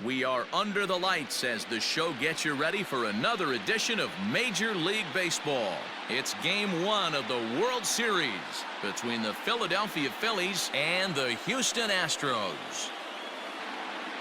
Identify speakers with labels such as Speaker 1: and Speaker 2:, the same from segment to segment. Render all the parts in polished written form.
Speaker 1: We are under the lights as the show gets you ready for another edition of Major League Baseball. It's Game 1 of the World Series between the Philadephia Phillies and the Houston Astros.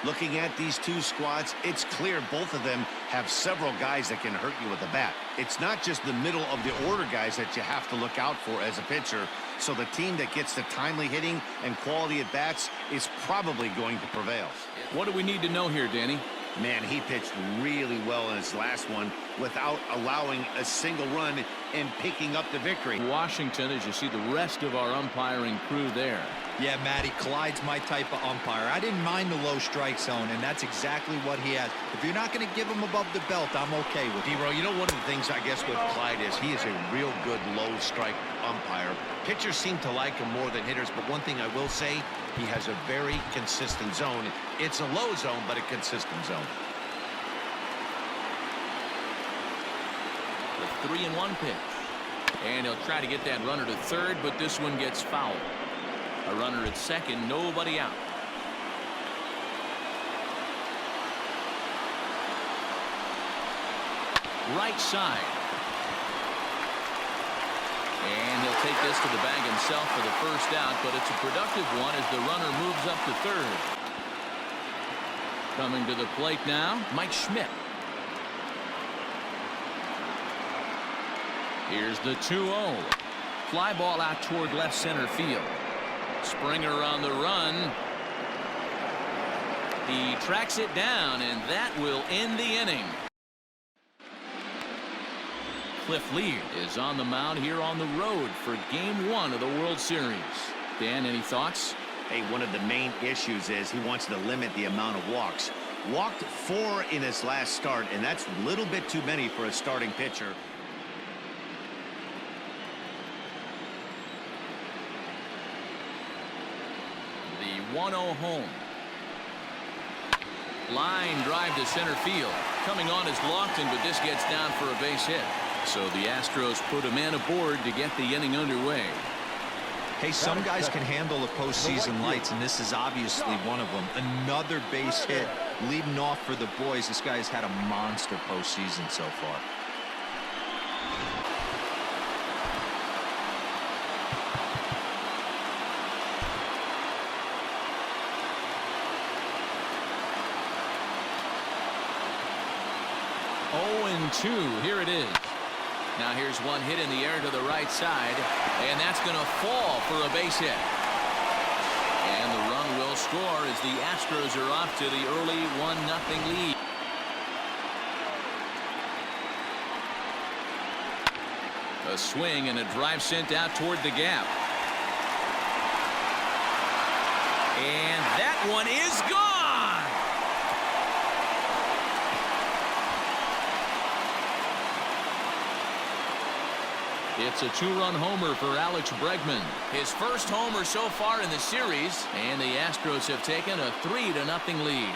Speaker 2: Looking at these two squads, it's clear both of them have several guys that can hurt you with a bat. It's not just the middle of the order guys that you have to look out for as a pitcher. So the team that gets the timely hitting and quality at bats is probably going to prevail.
Speaker 1: What do we need to know here, Danny?
Speaker 2: Man, he pitched really well in his last one without allowing a single run and picking up the victory.
Speaker 1: Washington, as you see the rest of our umpiring crew there.
Speaker 3: Yeah, Matty, Clyde's my type of umpire. I didn't mind the low strike zone, and that's exactly what he has. If you're not going to give him above the belt, I'm okay with it.
Speaker 2: D-Row, you know, one of the things I guess with Clyde is he is a real good low strike umpire. Pitchers seem to like him more than hitters, but one thing I will say, he has a very consistent zone. It's a low zone, but a consistent zone.
Speaker 1: The 3-1 pitch. And he'll try to get that runner to third, but this one gets fouled. A runner at second, nobody out. Right side. And he'll take this to the bag himself for the first out, but it's a productive one as the runner moves up to third. Coming to the plate now, Mike Schmidt. Here's the 2-0. Fly ball out toward left center field. Springer on the run. He tracks it down, and that will end the inning. Cliff Lee is on the mound here on the road for Game 1 of the World Series. Dan, any thoughts?
Speaker 2: Hey, one of the main issues is he wants to limit the amount of walks. Walked 4 in his last start, and that's a little bit too many for a starting pitcher.
Speaker 1: The 1-0 home. Line drive to center field. Coming on is Lofton, but this gets down for a base hit. So the Astros put a man aboard to get the inning underway.
Speaker 3: Hey, some guys can handle the postseason lights, and this is obviously one of them. Another base hit leading off for the boys. This guy has had a monster postseason so far. Here it is.
Speaker 1: Now here's one hit in the air to the right side, and that's going to fall for a base hit. And the run will score as the Astros are off to the early 1-0 lead. A swing and a drive sent out toward the gap. And that one is gone. It's a 2-run homer for Alex Bregman. His first homer so far in the series, and the Astros have taken a 3-0 lead.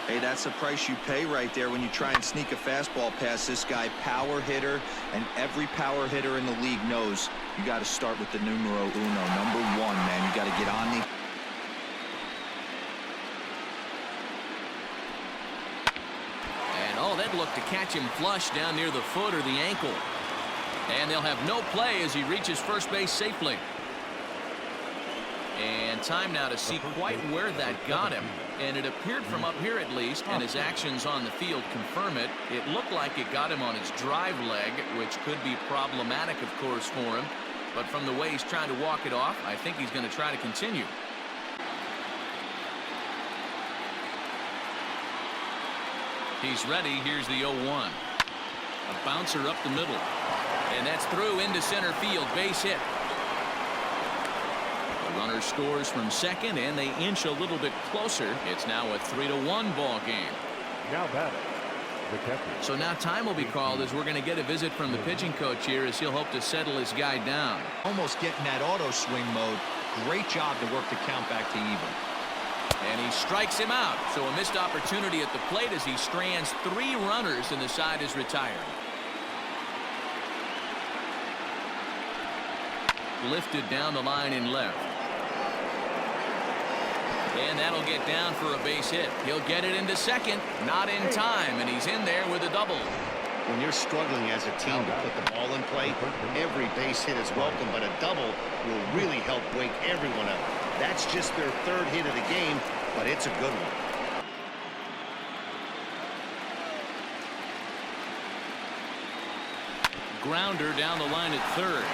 Speaker 3: Hey, that's the price you pay right there when you try and sneak a fastball past this guy. Power hitter, and every power hitter in the league knows you got to start with the numero uno, number 1, man. You got to get on the...
Speaker 1: And oh, that looked to catch him flush down near the foot or the ankle. And they'll have no play as he reaches first base safely. And time now to see quite where that got him. And it appeared from up here at least, and his actions on the field confirm it. It looked like it got him on his drive leg, which could be problematic, of course, for him. But from the way he's trying to walk it off, I think he's going to try to continue. He's ready. Here's the 0-1. A bouncer up the middle. And that's through into center field. Base hit. Runner scores from second, and they inch a little bit closer. It's now a 3-1 ball game.
Speaker 4: Now batting, the catcher.
Speaker 1: So now time will be called as we're going to get a visit from the pitching coach here as he'll hope to settle his guy down.
Speaker 3: Almost getting that auto swing mode. Great job to work the count back to even.
Speaker 1: And he strikes him out. So a missed opportunity at the plate as he strands 3 runners and the side is retired. Lifted down the line in left. And that'll get down for a base hit. He'll get it into second. Not in time, and he's in there with a double.
Speaker 2: When you're struggling as a team to put the ball in play, every base hit is welcome, but a double will really help wake everyone up. That's just their 3rd hit of the game, but it's a good one.
Speaker 1: Grounder down the line at third.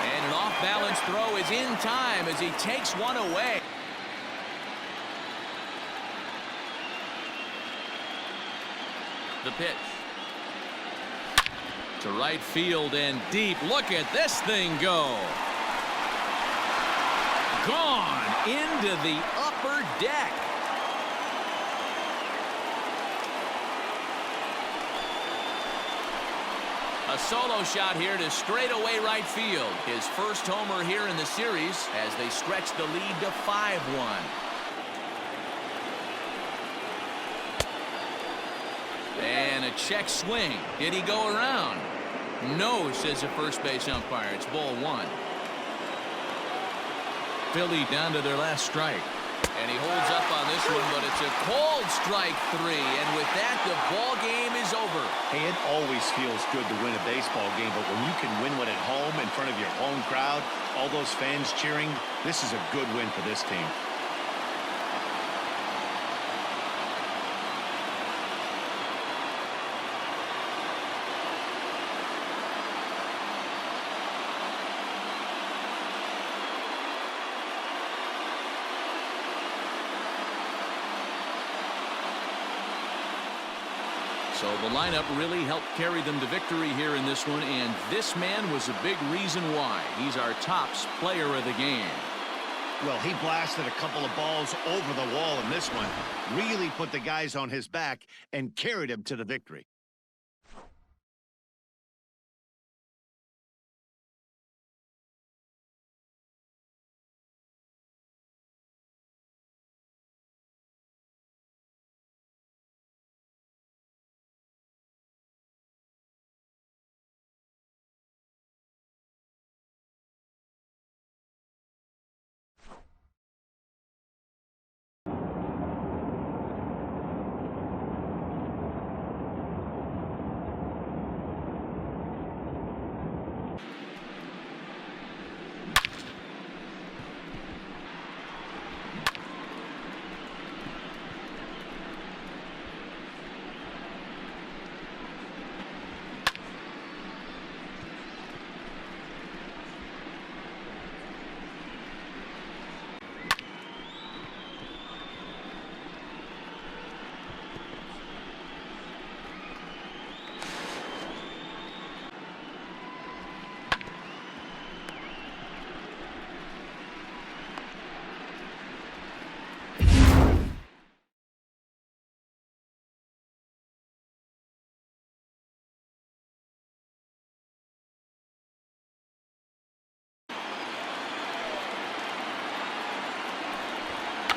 Speaker 1: And an off-balance throw is in time as he takes one away. The pitch. To right field and deep. Look at this thing go. Gone into the upper deck. A solo shot here to straightaway right field. His first homer here in the series as they stretch the lead to 5-1. And a check swing. Did he go around? No, says the first base umpire. It's ball 1. Philly down to their last strike. And he holds up on this one, but it's a cold strike 3. And with that, the ball game is over.
Speaker 2: Hey, it always feels good to win a baseball game, but when you can win one at home in front of your home crowd, all those fans cheering, this is a good win for this team.
Speaker 1: So the lineup really helped carry them to victory here in this one, and this man was a big reason why. He's our tops player of the game.
Speaker 2: Well, he blasted a couple of balls over the wall in this one, really put the guys on his back and carried him to the victory.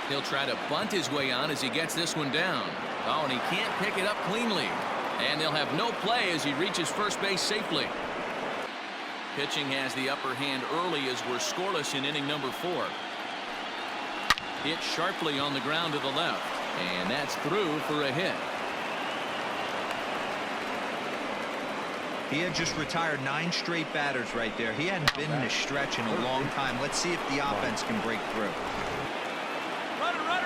Speaker 1: He'll try to bunt his way on as he gets this one down. Oh, and he can't pick it up cleanly. And they'll have no play as he reaches first base safely. Pitching has the upper hand early as we're scoreless in inning number 4. Hit sharply on the ground to the left. And that's through for a hit.
Speaker 3: He had just retired 9 straight batters right there. He hadn't been in a stretch in a long time. Let's see if the offense can break through.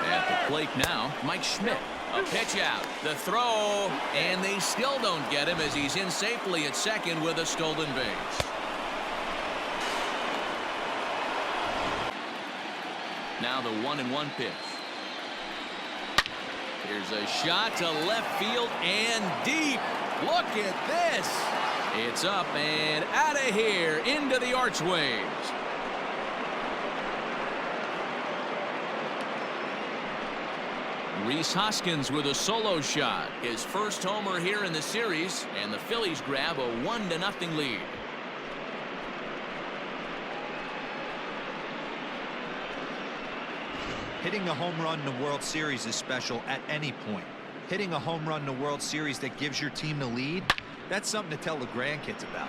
Speaker 1: At the plate now, Mike Schmidt. A pitch out. The throw. And they still don't get him as he's in safely at second with a stolen base. Now the 1-1 pitch. Here's a shot to left field and deep. Look at this. It's up and out of here into the archways. Rhys Hoskins with a solo shot. His first homer here in the series, and the Phillies grab a 1-0 lead.
Speaker 3: Hitting a home run in the World Series is special at any point. Hitting a home run in the World Series that gives your team the lead, that's something to tell the grandkids about.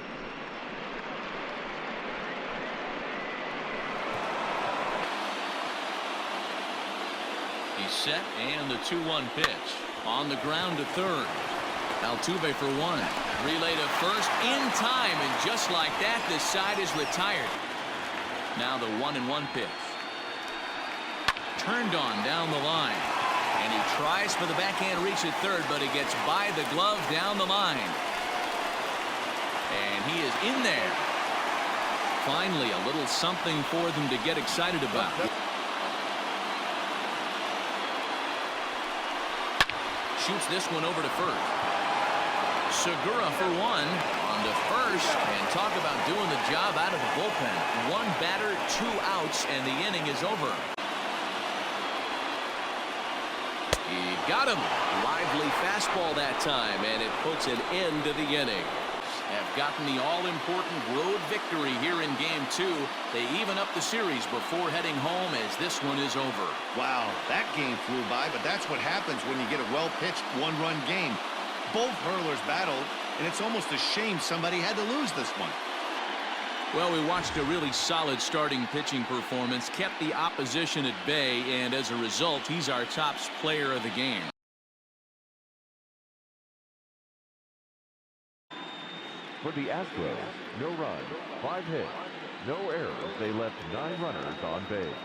Speaker 1: He's set, and the 2-1 pitch. On the ground to third. Altuve for one. Relay to first in time, and just like that, this side is retired. Now the 1-1 pitch. Turned on down the line. And he tries for the backhand reach at third, but he gets by the glove down the line. And he is in there. Finally, a little something for them to get excited about. Shoots this one over to first. Segura for one on to first, and talk about doing the job out of the bullpen. One batter, 2 outs, and the inning is over. He got him. Lively fastball that time, and it puts an end to the inning. Have gotten the all-important road victory here in Game 2. They even up the series before heading home as this one is over.
Speaker 2: Wow, that game flew by, but that's what happens when you get a well-pitched one-run game. Both hurlers battled, and it's almost a shame somebody had to lose this one.
Speaker 1: Well, we watched a really solid starting pitching performance, kept the opposition at bay, and as a result, he's our top player of the game.
Speaker 4: For the Astros, no runs, 5 hits, no errors. They left 9 runners on base.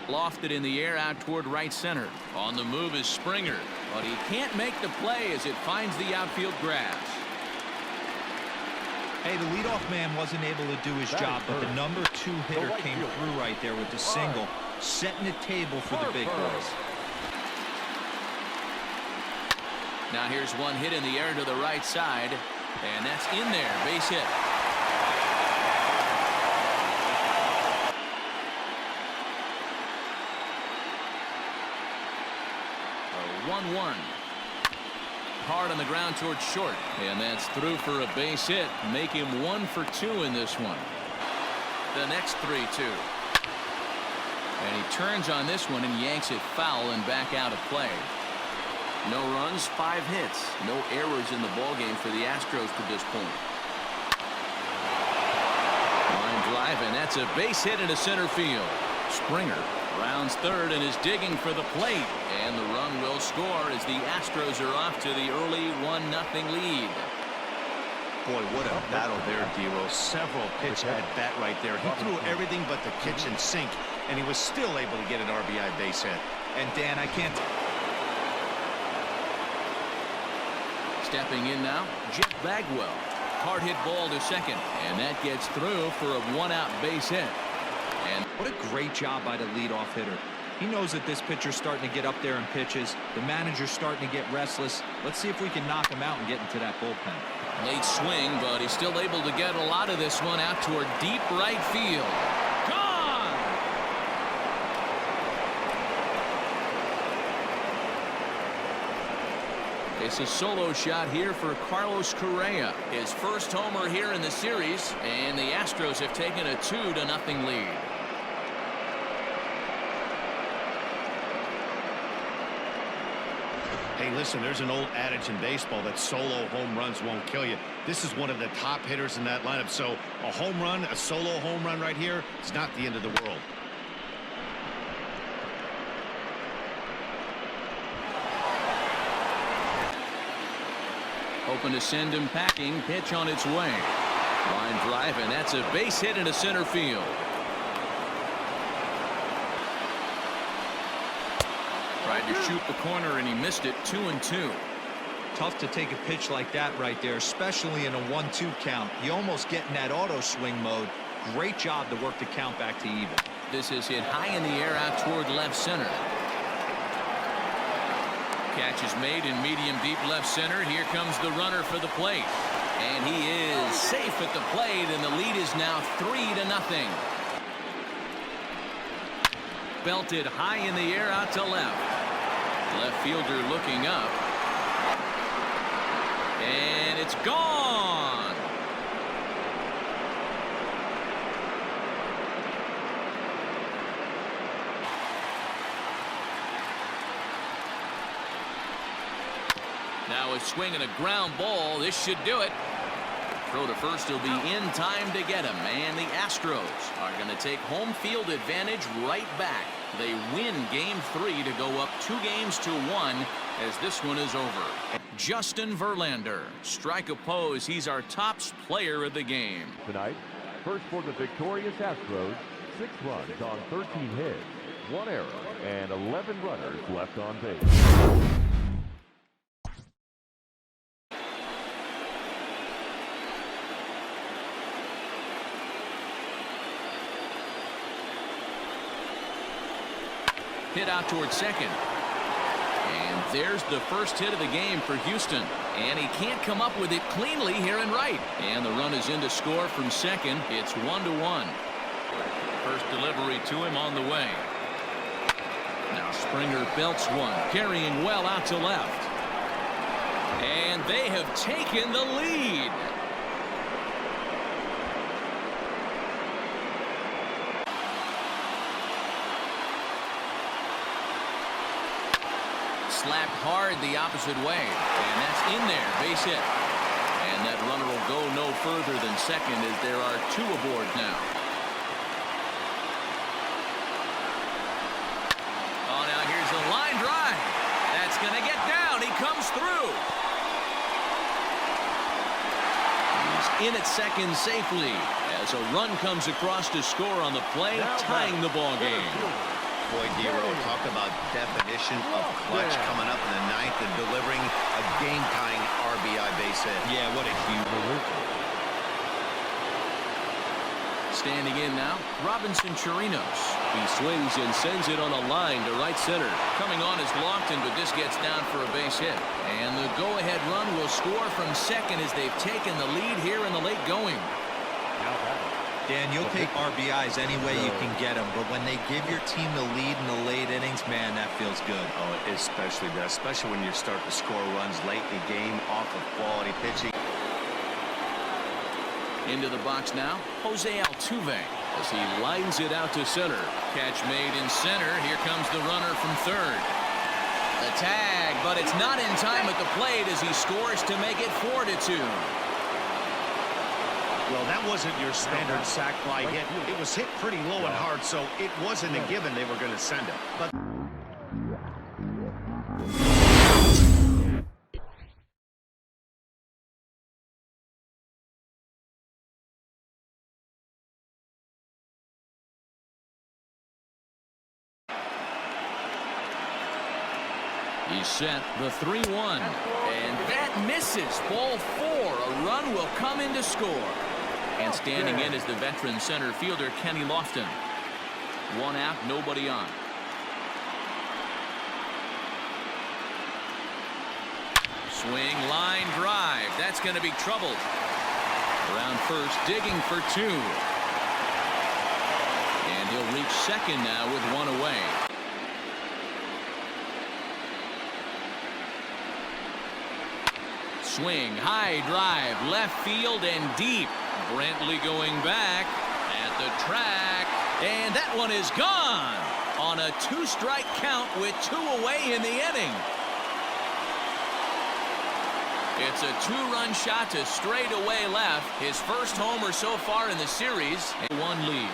Speaker 1: Lofted in the air out toward right center. On the move is Springer, but he can't make the play as it finds the outfield grass.
Speaker 3: Hey, the leadoff man wasn't able to do his job, but the number 2 hitter came through right there with the single, setting the table for the big boys.
Speaker 1: Now here's one hit in the air to the right side, and that's in there. Base hit. A 1-1. Hard on the ground towards short, and that's through for a base hit. Make him 1 for 2 in this one. The next 3-2. And he turns on this one and yanks it foul and back out of play. No runs, 5 hits. No errors in the ballgame for the Astros to this point. Line drive, and that's a base hit into center field. Springer rounds third and is digging for the plate. And the run will score as the Astros are off to the early 1-0 lead.
Speaker 2: Boy, what a battle there, D-Rose. Several pitch at bat right there. He threw everything but the kitchen sink, and he was still able to get an RBI base hit.
Speaker 3: And Dan, I can't.
Speaker 1: Stepping in now, Jeff Bagwell. Hard hit ball to second, and that gets through for a 1-out base hit. And
Speaker 3: what a great job by the leadoff hitter. He knows that this pitcher's starting to get up there in pitches. The manager's starting to get restless. Let's see if we can knock him out and get into that bullpen.
Speaker 1: Late swing, but he's still able to get a lot of this one out toward deep right field. Gone! It's a solo shot here for Carlos Correa. His first homer here in the series, and the Astros have taken a 2-0 lead.
Speaker 2: Hey, listen, there's an old adage in baseball that solo home runs won't kill you. This is one of the top hitters in that lineup. So a home run, a solo home run right here, it's not the end of the world.
Speaker 1: Hoping to send him packing. Pitch on its way. Line drive, and that's a base hit into center field. Tried to shoot the corner, and he missed it. 2-2.
Speaker 3: Tough to take a pitch like that right there, especially in a 1-2 count. You almost get in that auto swing mode. Great job to work the count back to even.
Speaker 1: This is hit high in the air out toward left center. Catch is made in medium deep left center. Here comes the runner for the plate. And he is safe at the plate, and the lead is now 3-0. Belted high in the air out to left. Left fielder looking up. And it's gone. Now a swing and a ground ball. This should do it. Throw to first will be in time to get him. And the Astros are going to take home field advantage right back. They win game 3 to go up 2-1 as this one is over. Justin Verlander, strike oppose. He's our top player of the game.
Speaker 4: Tonight, first for the victorious Astros, 6 runs on 13 hits, 1 error, and 11 runners left on base.
Speaker 1: Hit out towards second. And there's the first hit of the game for Houston. And he can't come up with it cleanly here in right. And the run is in to score from second. It's 1-1. First delivery to him on the way. Now Springer belts one, carrying well out to left. And they have taken the lead. Slapped hard the opposite way, and that's in there, base hit. And that runner will go no further than second as there are 2 aboard now. Oh, now here's a line drive. That's going to get down. He comes through. He's in at second safely as a run comes across to score on the play, tying the ball game.
Speaker 2: Boy, Dero, talk about definition of clutch coming up in the 9th and delivering a game-tying RBI base hit.
Speaker 3: Yeah, what a huge move.
Speaker 1: Standing in now, Robinson Chirinos. He swings and sends it on a line to right center. Coming on is Lofton, but this gets down for a base hit. And the go-ahead run will score from second as they've taken the lead here in the late going.
Speaker 3: Dan, you'll take RBIs any way you can get them, but when they give your team the lead in the late innings, man, that feels good.
Speaker 2: Oh, especially that, especially when you start to score runs late in the game off of quality pitching.
Speaker 1: Into the box now, Jose Altuve as he lines it out to center. Catch made in center. Here comes the runner from third. The tag, but it's not in time at the plate as he scores to make it 4-2.
Speaker 2: Well, that wasn't your standard sac fly hit. It was hit pretty low and hard, so it wasn't a given they were going to send it. But
Speaker 1: he's set the 3-1. And that misses. Ball 4. A run will come in to score. And standing in is the veteran center fielder, Kenny Lofton. 1 out, nobody on. Swing, line drive. That's going to be troubled. Around first, digging for 2. And he'll reach second now with 1 away. Swing, high drive, left field and deep. Brantley going back at the track, and that one is gone on a 2-strike count with 2 away in the inning. It's a 2-run shot to straightaway left. His first homer so far in the series, and 1 lead.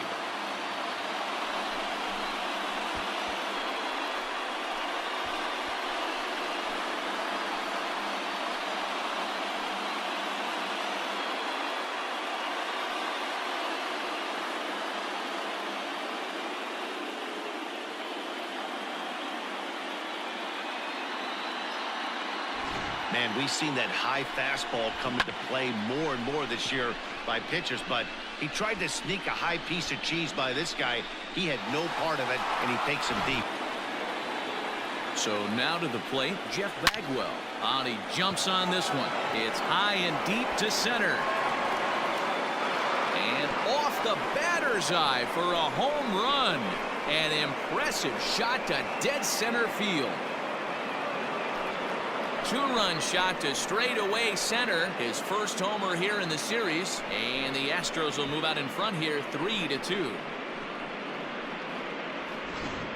Speaker 2: man, we've seen that high fastball come into play more and more this year by pitchers, but he tried to sneak a high piece of cheese by this guy. He had no part of it, and he takes him deep.
Speaker 1: So now to the plate, Jeff Bagwell. He jumps on this one. It's high and deep to center. And off the batter's eye for a home run. An impressive shot to dead center field. 2-run shot to straightaway center. His first homer here in the series. And the Astros will move out in front here 3-2.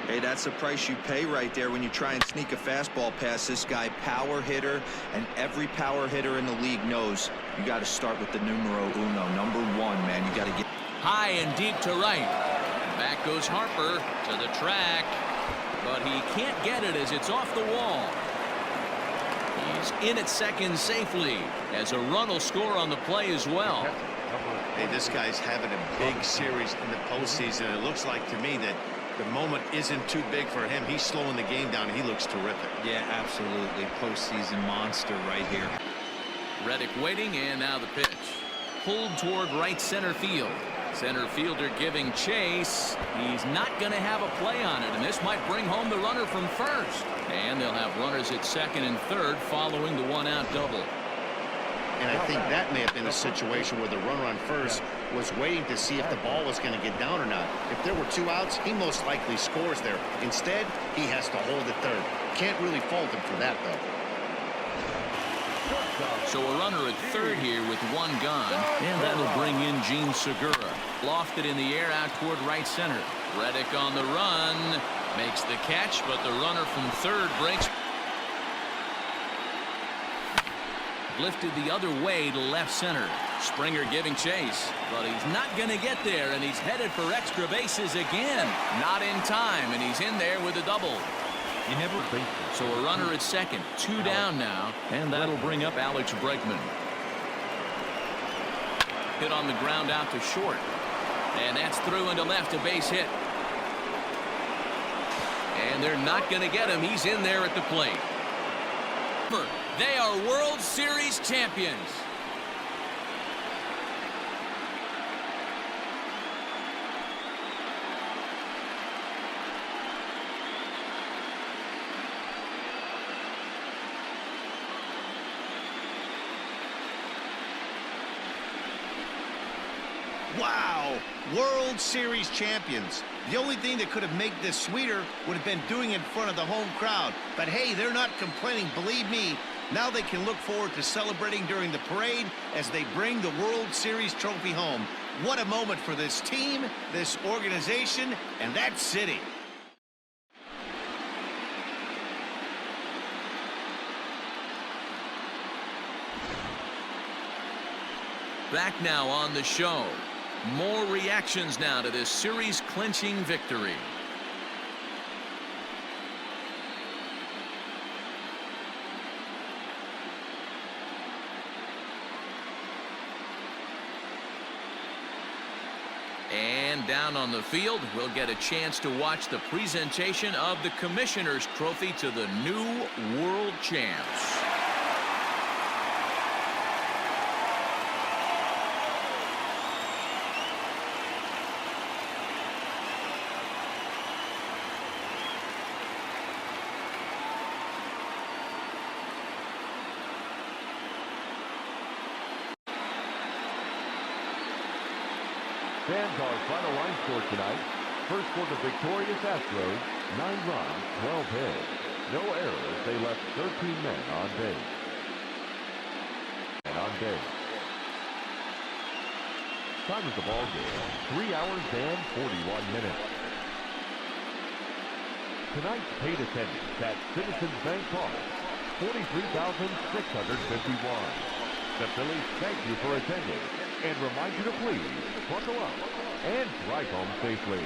Speaker 3: Hey, that's the price you pay right there when you try and sneak a fastball past this guy. Power hitter, and every power hitter in the league knows you got to start with the numero uno, number one, man. You got to get
Speaker 1: High and deep to right. Back goes Harper to the track, but he can't get it as it's off the wall. He's in at second safely as a run will score on the play as well.
Speaker 2: Hey, this guy's having a big series in the postseason. It looks like to me that the moment isn't too big for him. He's slowing the game down. He looks terrific.
Speaker 3: Yeah, absolutely. Postseason monster right here.
Speaker 1: Reddick waiting, and now the pitch. Pulled toward right center field. Center fielder giving chase. He's not going to have a play on it, and this might bring home the runner from first. And they'll have runners at second and third following the one-out double.
Speaker 2: And I think that may have been a situation where the runner on first was waiting to see if the ball was going to get down or not. If there were 2 outs, he most likely scores there. Instead, he has to hold it third. Can't really fault him for that, though.
Speaker 1: So a runner at third here with 1 gone, and that'll bring in Gene Segura. Lofted in the air out toward right center. Reddick on the run, makes the catch, but the runner from third breaks. Lifted the other way to left center. Springer giving chase, but he's not going to get there, and he's headed for extra bases again. Not in time, and he's in there with a double. So a runner at second, 2 down now, and that'll bring up Alex Bregman. Hit on the ground out to short, and that's through into left, a base hit. And they're not going to get him. He's in there at the plate. They are World Series champions.
Speaker 2: Wow! World Series champions. The only thing that could have made this sweeter would have been doing it in front of the home crowd. But hey, they're not complaining, believe me. Now they can look forward to celebrating during the parade as they bring the World Series trophy home. What a moment for this team, this organization, and that city.
Speaker 1: Back now on the show. More reactions now to this series-clinching victory. And down on the field, we'll get a chance to watch the presentation of the Commissioner's Trophy to the new world champs.
Speaker 4: Fans, our final line score tonight. First for the victorious Astros, 9 runs, 12 hits. No errors. They left 13 men on base. Time of the ball game, 3 hours and 41 minutes. Tonight's paid attendance at Citizens Bank Park, 43,651. The Phillies thank you for attending and remind you to please buckle up and drive home safely.